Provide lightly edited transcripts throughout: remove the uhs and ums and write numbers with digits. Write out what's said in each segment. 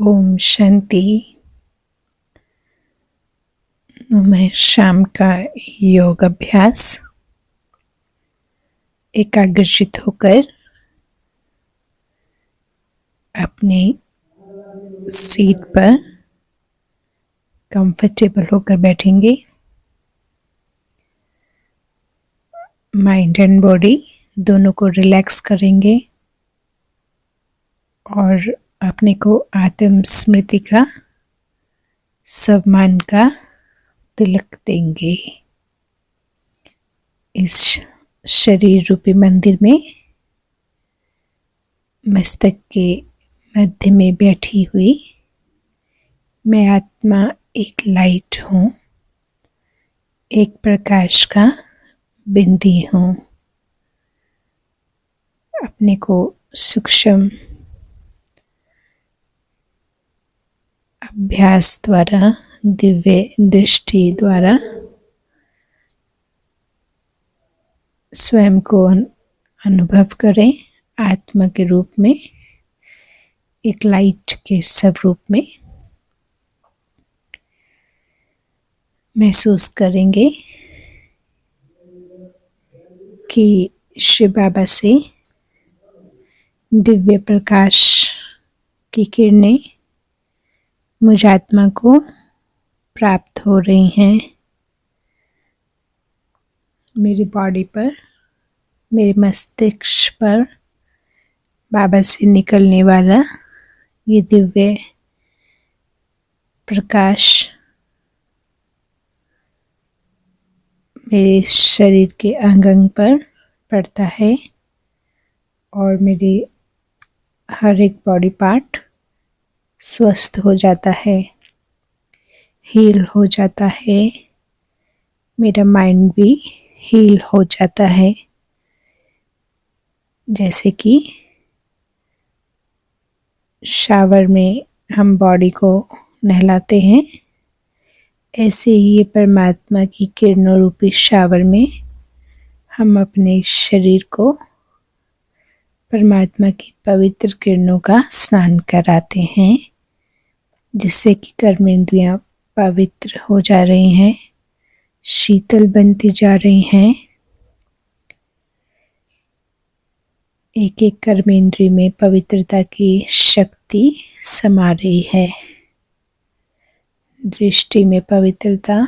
ओम शांति। मैं शाम का योग अभ्यास। एकाग्रचित होकर अपने सीट पर कंफर्टेबल होकर बैठेंगे। माइंड एंड बॉडी दोनों को रिलैक्स करेंगे और अपने को आत्म स्मृति का, सम्मान का तिलक देंगे। इस शरीर रूपी मंदिर में मस्तक के मध्य में बैठी हुई मैं आत्मा एक लाइट हूँ, एक प्रकाश का बिंदी हूँ। अपने को सूक्ष्म अभ्यास द्वारा, दिव्य दृष्टि द्वारा स्वयं को अनुभव करें। आत्मा के रूप में, एक लाइट के स्वरूप में महसूस करेंगे कि शिव बाबा से दिव्य प्रकाश की किरणें मुझ आत्मा को प्राप्त हो रही हैं। मेरी बॉडी पर, मेरे मस्तिष्क पर बाबा से निकलने वाला ये दिव्य प्रकाश मेरे शरीर के अंग अंग पर पड़ता है और मेरी हर एक बॉडी पार्ट स्वस्थ हो जाता है, हील हो जाता है। मेरा माइंड भी हील हो जाता है। जैसे कि शावर में हम बॉडी को नहलाते हैं, ऐसे ही ये परमात्मा की किरणों रूपी शावर में हम अपने शरीर को परमात्मा की पवित्र किरणों का स्नान कराते हैं, जिससे कि कर्मेंद्रियां पवित्र हो जा रही हैं, शीतल बनती जा रही हैं। एक एक कर्मेंद्रिय में पवित्रता की शक्ति समा रही है। दृष्टि में पवित्रता,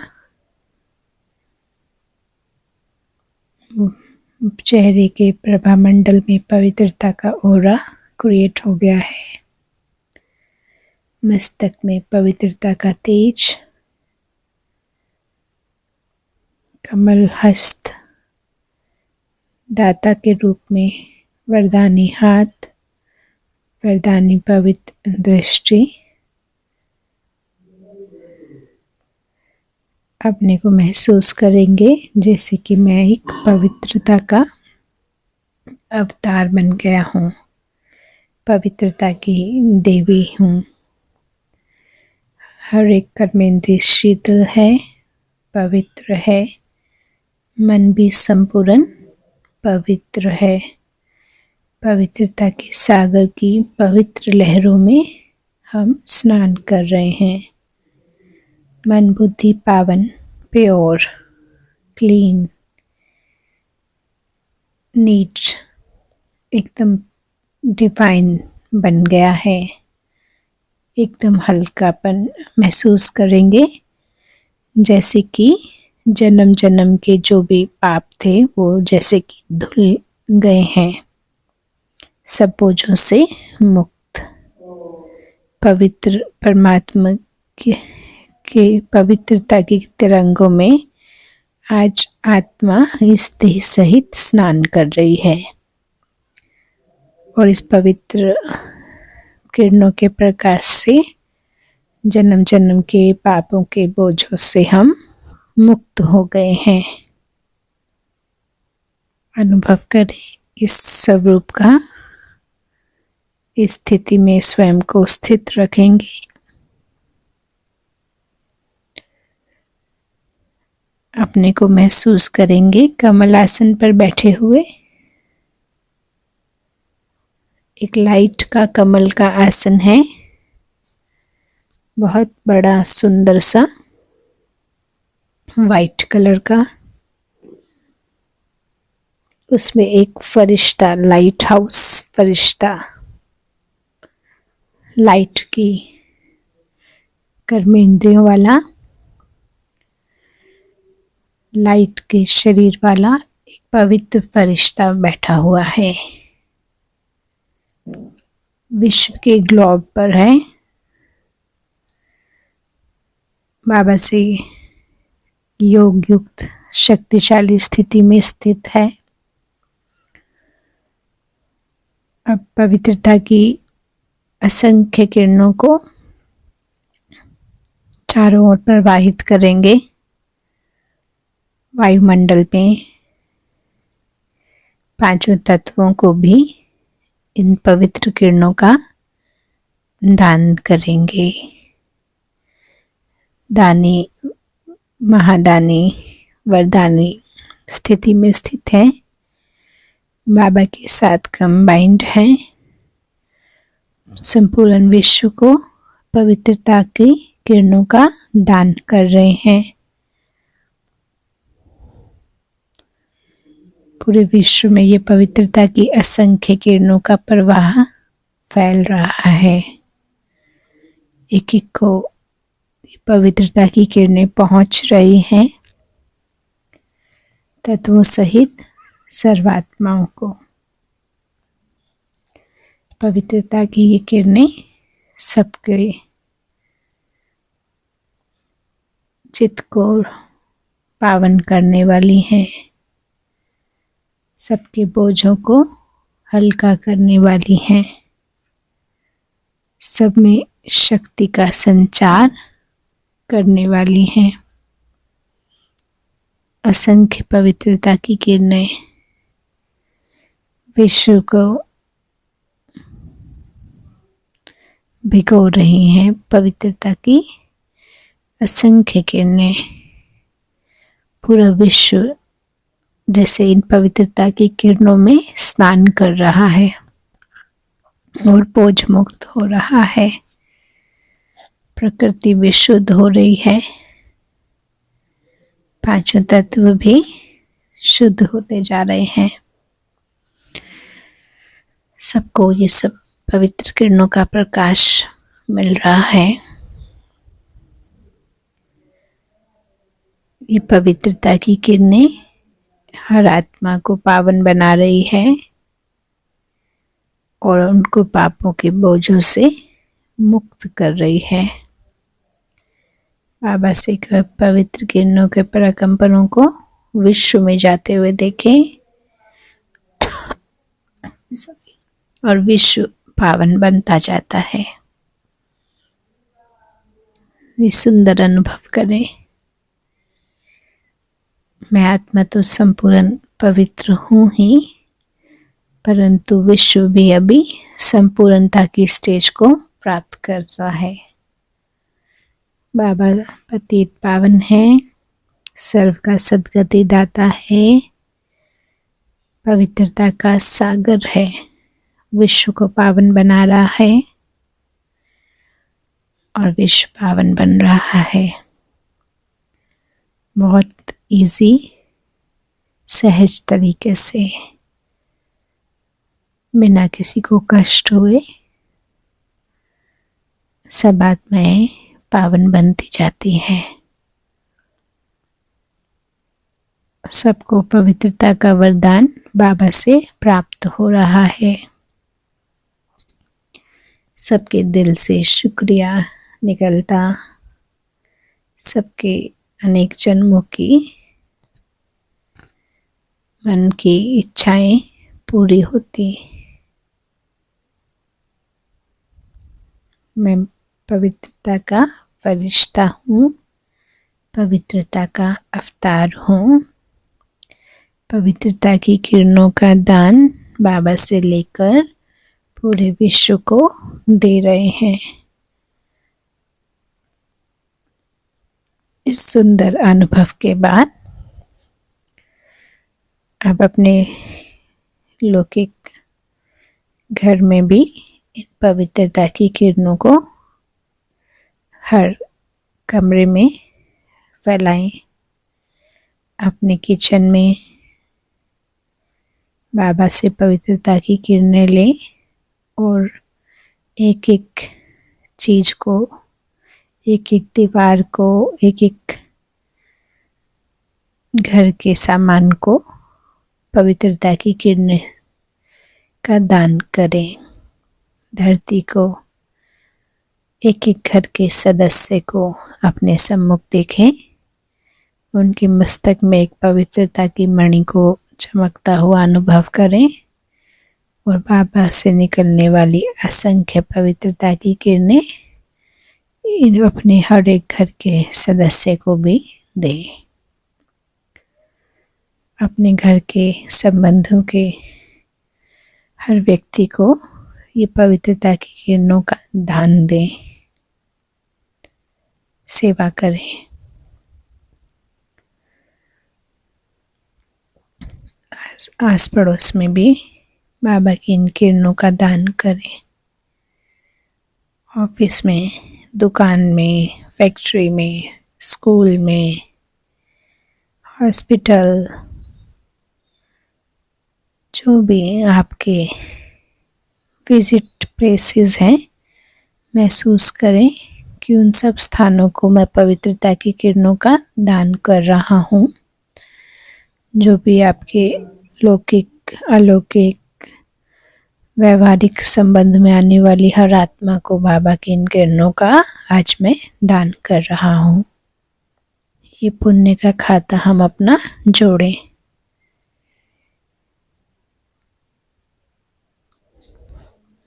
चेहरे के प्रभामंडल में पवित्रता का ऑरा क्रिएट हो गया है। मस्तक में पवित्रता का तेज, कमल हस्त, दाता के रूप में वरदानी हाथ, वरदानी पवित्र दृष्टि अपने को महसूस करेंगे जैसे कि मैं एक पवित्रता का अवतार बन गया हूँ, पवित्रता की देवी हूँ। हर एक कर्मेंद्रिय शीतल है, पवित्र है। मन भी संपूर्ण पवित्र है। पवित्रता के सागर की पवित्र लहरों में हम स्नान कर रहे हैं। मन बुद्धि पावन, प्योर, क्लीन, नीट, एकदम डिवाइन बन गया है। एकदम हल्कापन महसूस करेंगे, जैसे कि जन्म जन्म के जो भी पाप थे वो जैसे कि धुल गए हैं, सब बोझों से मुक्त। पवित्र परमात्मा के पवित्रता की तिरंगों में आज आत्मा इस देह सहित स्नान कर रही है और इस पवित्र किरणों के प्रकाश से जन्म जन्म के पापों के बोझों से हम मुक्त हो गए हैं। अनुभव करें इस स्वरूप का। इस स्थिति में स्वयं को स्थित रखेंगे। अपने को महसूस करेंगे कमल आसन पर बैठे हुए। एक लाइट का कमल का आसन है बहुत बड़ा सुंदर सा वाइट कलर का, उसमें एक फरिश्ता, लाइट हाउस फरिश्ता, लाइट की कर्मेंद्रियों वाला, लाइट के शरीर वाला एक पवित्र फरिश्ता बैठा हुआ है। विश्व के ग्लोब पर है। बाबा से योग युक्त शक्तिशाली स्थिति में स्थित है। अब पवित्रता की असंख्य किरणों को चारों ओर प्रवाहित करेंगे। वायुमंडल में पांचों तत्वों को भी इन पवित्र किरणों का दान करेंगे। दानी, महादानी, वरदानी स्थिति में स्थित है। बाबा के साथ कंबाइंड हैं। संपूर्ण विश्व को पवित्रता की किरणों का दान कर रहे हैं। पूरे विश्व में ये पवित्रता की असंख्य किरणों का प्रवाह फैल रहा है। एक एक को पवित्रता की किरणें पहुंच रही हैं, तत्वों सहित सर्वात्माओं को। पवित्रता की ये किरणें सबके चित्त को पावन करने वाली हैं, सबके बोझों को हल्का करने वाली हैं, सब में शक्ति का संचार करने वाली हैं। असंख्य पवित्रता की किरणें विश्व को भिगो रही हैं। पवित्रता की असंख्य किरणें, पूरा विश्व जैसे इन पवित्रता की किरणों में स्नान कर रहा है और बोझ मुक्त हो रहा है। प्रकृति विशुद्ध हो रही है। पांचों तत्व भी शुद्ध होते जा रहे हैं। सबको ये सब पवित्र किरणों का प्रकाश मिल रहा है। ये पवित्रता की किरणें हर आत्मा को पावन बना रही है और उनको पापों के बोझों से मुक्त कर रही है। बाबा से पवित्र किरणों के प्रकंपनों को विश्व में जाते हुए देखें और विश्व पावन बनता जाता है। ये सुंदर अनुभव करें। मैं आत्मा तो संपूर्ण पवित्र हूँ ही, परंतु विश्व भी अभी संपूर्णता की स्टेज को प्राप्त कर रहा है। बाबा पतित पावन है, सर्व का सद्गति दाता है, पवित्रता का सागर है, विश्व को पावन बना रहा है और विश्व पावन बन रहा है। बहुत इजी, सहज तरीके से, बिना किसी को कष्ट हुए सब आत्माएं पावन बनती जाती हैं। सबको पवित्रता का वरदान बाबा से प्राप्त हो रहा है। सबके दिल से शुक्रिया निकलता, सबके अनेक जन्मों की मन की इच्छाएं पूरी होती। मैं पवित्रता का फरिश्ता हूँ, पवित्रता का अवतार हूँ। पवित्रता की किरणों का दान बाबा से लेकर पूरे विश्व को दे रहे हैं। इस सुंदर अनुभव के बाद अब अपने लौकिक घर में भी इन पवित्रता की किरणों को हर कमरे में फैलाएं। अपने किचन में बाबा से पवित्रता की किरणें लें और एक एक चीज को, एक एक दीवार को, एक एक घर के सामान को पवित्रता की किरणें का दान करें। धरती को, एक एक घर के सदस्य को अपने सम्मुख देखें। उनके मस्तक में एक पवित्रता की मणि को चमकता हुआ अनुभव करें और बाबा से निकलने वाली असंख्य पवित्रता की किरणें अपने हर एक घर के सदस्य को भी दें। अपने घर के संबंधों के हर व्यक्ति को ये पवित्रता की किरणों का दान दें, सेवा करें। आस पड़ोस में भी बाबा की इन किरणों का दान करें। ऑफिस में, दुकान में, फैक्ट्री में, स्कूल में, हॉस्पिटल, जो भी आपके विजिट प्लेसेस हैं, महसूस करें कि उन सब स्थानों को मैं पवित्रता की किरणों का दान कर रहा हूँ। जो भी आपके लौकिक, अलौकिक, व्यवहारिक संबंध में आने वाली हर आत्मा को बाबा की इन किरणों का आज मैं दान कर रहा हूँ। ये पुण्य का खाता हम अपना जोड़ें।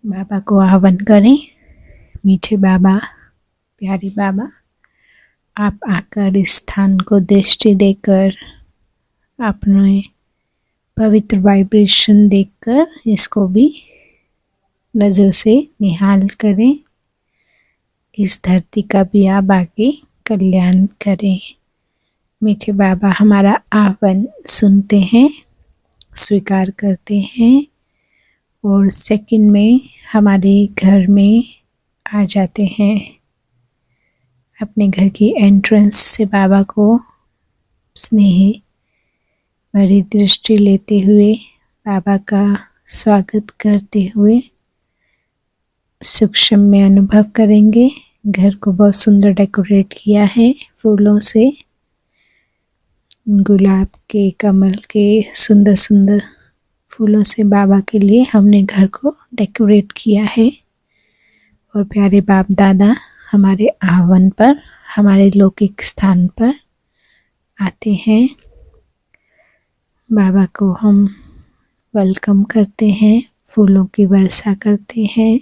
बाबा को आह्वान करें। मीठे बाबा, प्यारे बाबा, आप आकर इस स्थान को दृष्टि देकर, अपने पवित्र वाइब्रेशन देखकर इसको भी नज़र से निहाल करें। इस धरती का भी आप आगे कल्याण करें। मीठे बाबा हमारा आह्वान सुनते हैं, स्वीकार करते हैं और सेकंड में हमारे घर में आ जाते हैं। अपने घर की एंट्रेंस से बाबा को स्नेह भरी दृष्टि लेते हुए, बाबा का स्वागत करते हुए सूक्ष्म में अनुभव करेंगे। घर को बहुत सुंदर डेकोरेट किया है फूलों से, गुलाब के, कमल के सुंदर सुंदर फूलों से बाबा के लिए हमने घर को डेकोरेट किया है। और प्यारे बाप दादा हमारे आह्वान पर, हमारे लौकिक स्थान पर आते हैं। बाबा को हम वेलकम करते हैं, फूलों की वर्षा करते हैं,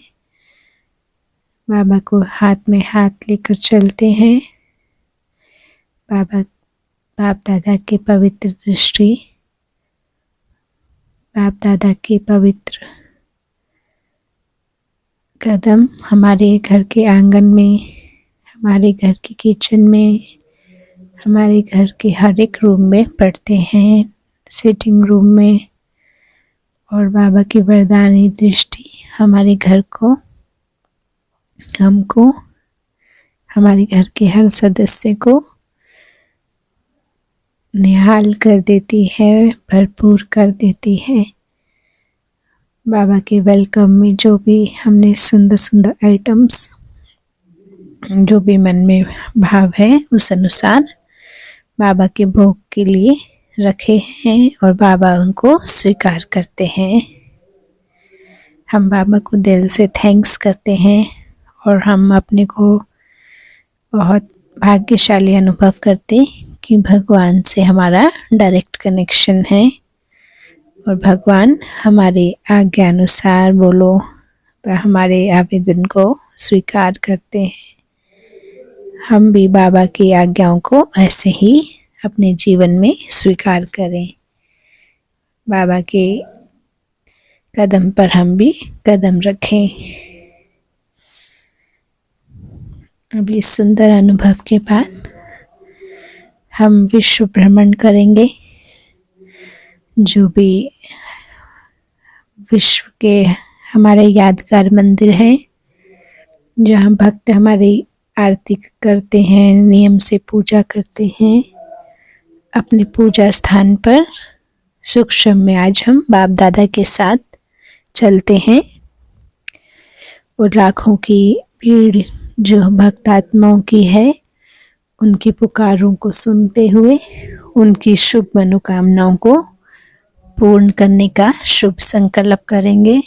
बाबा को हाथ में हाथ लेकर चलते हैं। बाबा, बाप दादा की पवित्र दृष्टि, बाप दादा के पवित्र कदम हमारे घर के आंगन में, हमारे घर के किचन में, हमारे घर के हर एक रूम में पड़ते हैं, सिटिंग रूम में। और बाबा की वरदानी दृष्टि हमारे घर को, हमको, हमारे घर के हर सदस्य को निहाल कर देती है, भरपूर कर देती है। बाबा के वेलकम में जो भी हमने सुंदर सुंदर आइटम्स, जो भी मन में भाव है उस अनुसार बाबा के भोग के लिए रखे हैं और बाबा उनको स्वीकार करते हैं। हम बाबा को दिल से थैंक्स करते हैं और हम अपने को बहुत भाग्यशाली अनुभव करते कि भगवान से हमारा डायरेक्ट कनेक्शन है और भगवान हमारे आज्ञा अनुसार बोलो वह हमारे आवेदन को स्वीकार करते हैं। हम भी बाबा की आज्ञाओं को ऐसे ही अपने जीवन में स्वीकार करें। बाबा के कदम पर हम भी कदम रखें। अब इस सुंदर अनुभव के बाद हम विश्व भ्रमण करेंगे। जो भी विश्व के हमारे यादगार मंदिर हैं, जहाँ भक्त हमारी आरती करते हैं, नियम से पूजा करते हैं। अपने पूजा स्थान पर सूक्ष्म में आज हम बाप दादा के साथ चलते हैं और लाखों की भीड़ जो भक्त आत्माओं की है, उनकी पुकारों को सुनते हुए उनकी शुभ मनोकामनाओं को पूर्ण करने का शुभ संकल्प करेंगे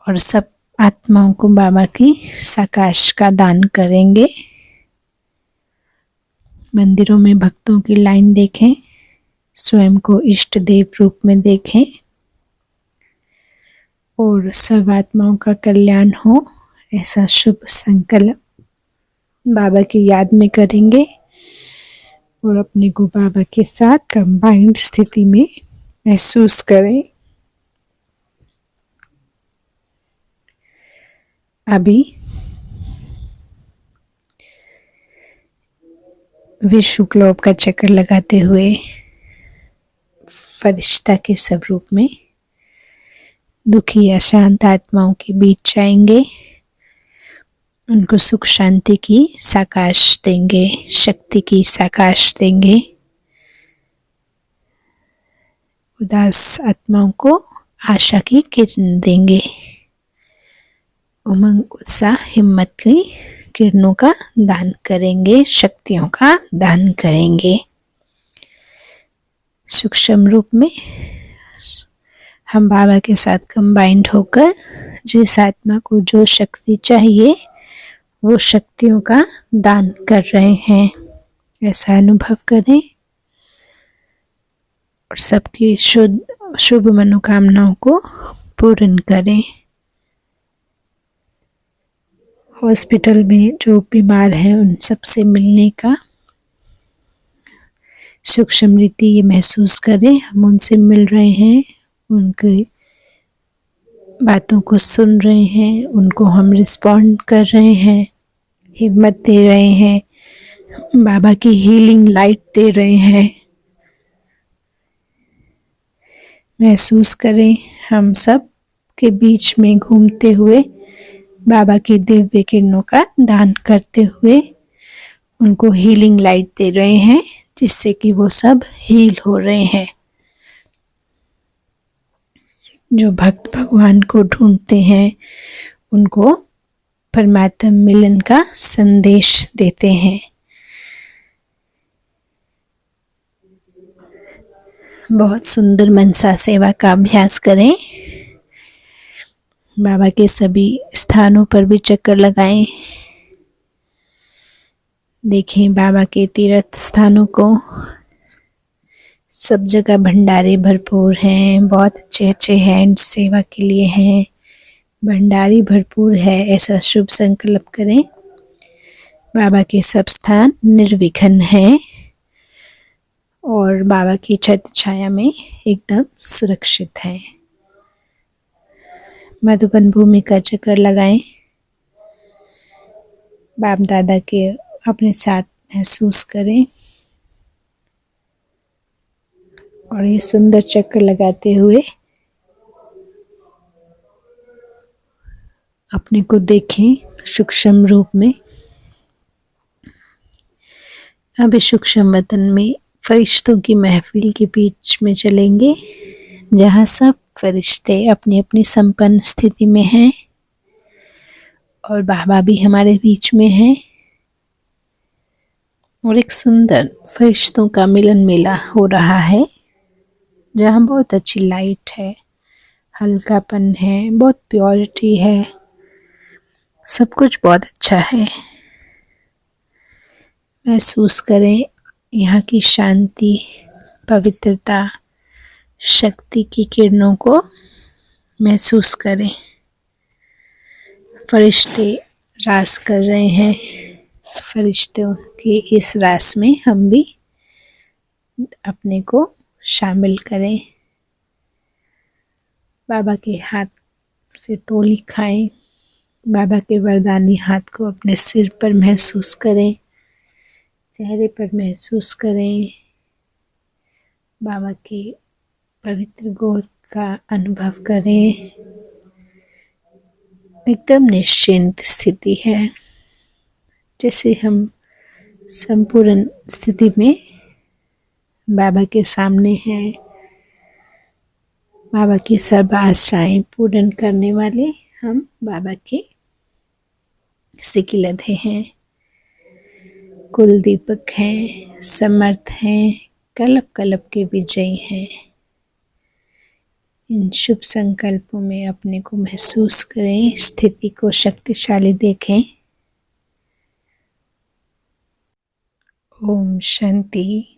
और सब आत्माओं को बाबा की साकाश का दान करेंगे। मंदिरों में भक्तों की लाइन देखें, स्वयं को इष्ट देव रूप में देखें और सब आत्माओं का कल्याण हो, ऐसा शुभ संकल्प बाबा की याद में करेंगे और अपने को बाबा के साथ कंबाइंड स्थिति में महसूस करें। अभी विश्व ग्लोब का चक्कर लगाते हुए फरिश्ता के स्वरूप में दुखी या शांत आत्माओं के बीच जाएंगे, उनको सुख शांति की साकाश देंगे, शक्ति की साकाश देंगे। उदास आत्माओं को आशा की किरण देंगे, उमंग उत्साह हिम्मत की किरणों का दान करेंगे, शक्तियों का दान करेंगे। सूक्ष्म रूप में हम बाबा के साथ कंबाइंड होकर जिस आत्मा को जो शक्ति चाहिए वो शक्तियों का दान कर रहे हैं, ऐसा अनुभव करें और सबकी शुभ मनोकामनाओं को पूर्ण करें। हॉस्पिटल में जो बीमार हैं उन सबसे मिलने का सूक्ष्म रीति ये महसूस करें, हम उनसे मिल रहे हैं, उनकी बातों को सुन रहे हैं, उनको हम रिस्पॉन्ड कर रहे हैं, हिम्मत दे रहे हैं, बाबा की हीलिंग लाइट दे रहे हैं। महसूस करें हम सब के बीच में घूमते हुए बाबा की दिव्य किरणों का दान करते हुए उनको हीलिंग लाइट दे रहे हैं, जिससे कि वो सब हील हो रहे हैं। जो भक्त भगवान को ढूंढते हैं उनको परमात्मा मिलन का संदेश देते हैं। बहुत सुंदर मनसा सेवा का अभ्यास करें। बाबा के सभी स्थानों पर भी चक्कर लगाएं, देखें बाबा के तीर्थ स्थानों को, सब जगह भंडारे भरपूर हैं, बहुत अच्छे अच्छे हैंड सेवा के लिए हैं, भंडारी भरपूर है, ऐसा शुभ संकल्प करें। बाबा के सब स्थान निर्विघ्न हैं और बाबा की छत्र छाया में एकदम सुरक्षित हैं। मधुबन भूमि का चक्कर लगाएं, बाप दादा के अपने साथ महसूस करें और ये सुंदर चक्कर लगाते हुए अपने को देखें सूक्ष्म रूप में। अभी सूक्ष्म वतन में फरिश्तों की महफिल के बीच में चलेंगे, जहाँ सब फरिश्ते अपनी अपनी संपन्न स्थिति में हैं और बाबा भी हमारे बीच में हैं और एक सुंदर फरिश्तों का मिलन मेला हो रहा है, जहाँ बहुत अच्छी लाइट है, हल्कापन है, बहुत प्योरिटी है, सब कुछ बहुत अच्छा है। महसूस करें यहाँ की शांति, पवित्रता, शक्ति की किरणों को महसूस करें। फरिश्ते रास कर रहे हैं, फरिश्तों के इस रास में हम भी अपने को शामिल करें। बाबा के हाथ से टोली खाएं, बाबा के वरदानी हाथ को अपने सिर पर महसूस करें, चेहरे पर महसूस करें। बाबा की पवित्र गोद का अनुभव करें। एकदम निश्चिंत स्थिति है, जैसे हम संपूर्ण स्थिति में बाबा के सामने हैं। बाबा की सब आशाएं पूर्ण करने वाले हम बाबा के सिकिलधे हैं, कुल दीपक हैं, समर्थ हैं, कलप कलप के विजयी हैं। इन शुभ संकल्पों में अपने को महसूस करें, स्थिति को शक्तिशाली देखें। ओम शांति।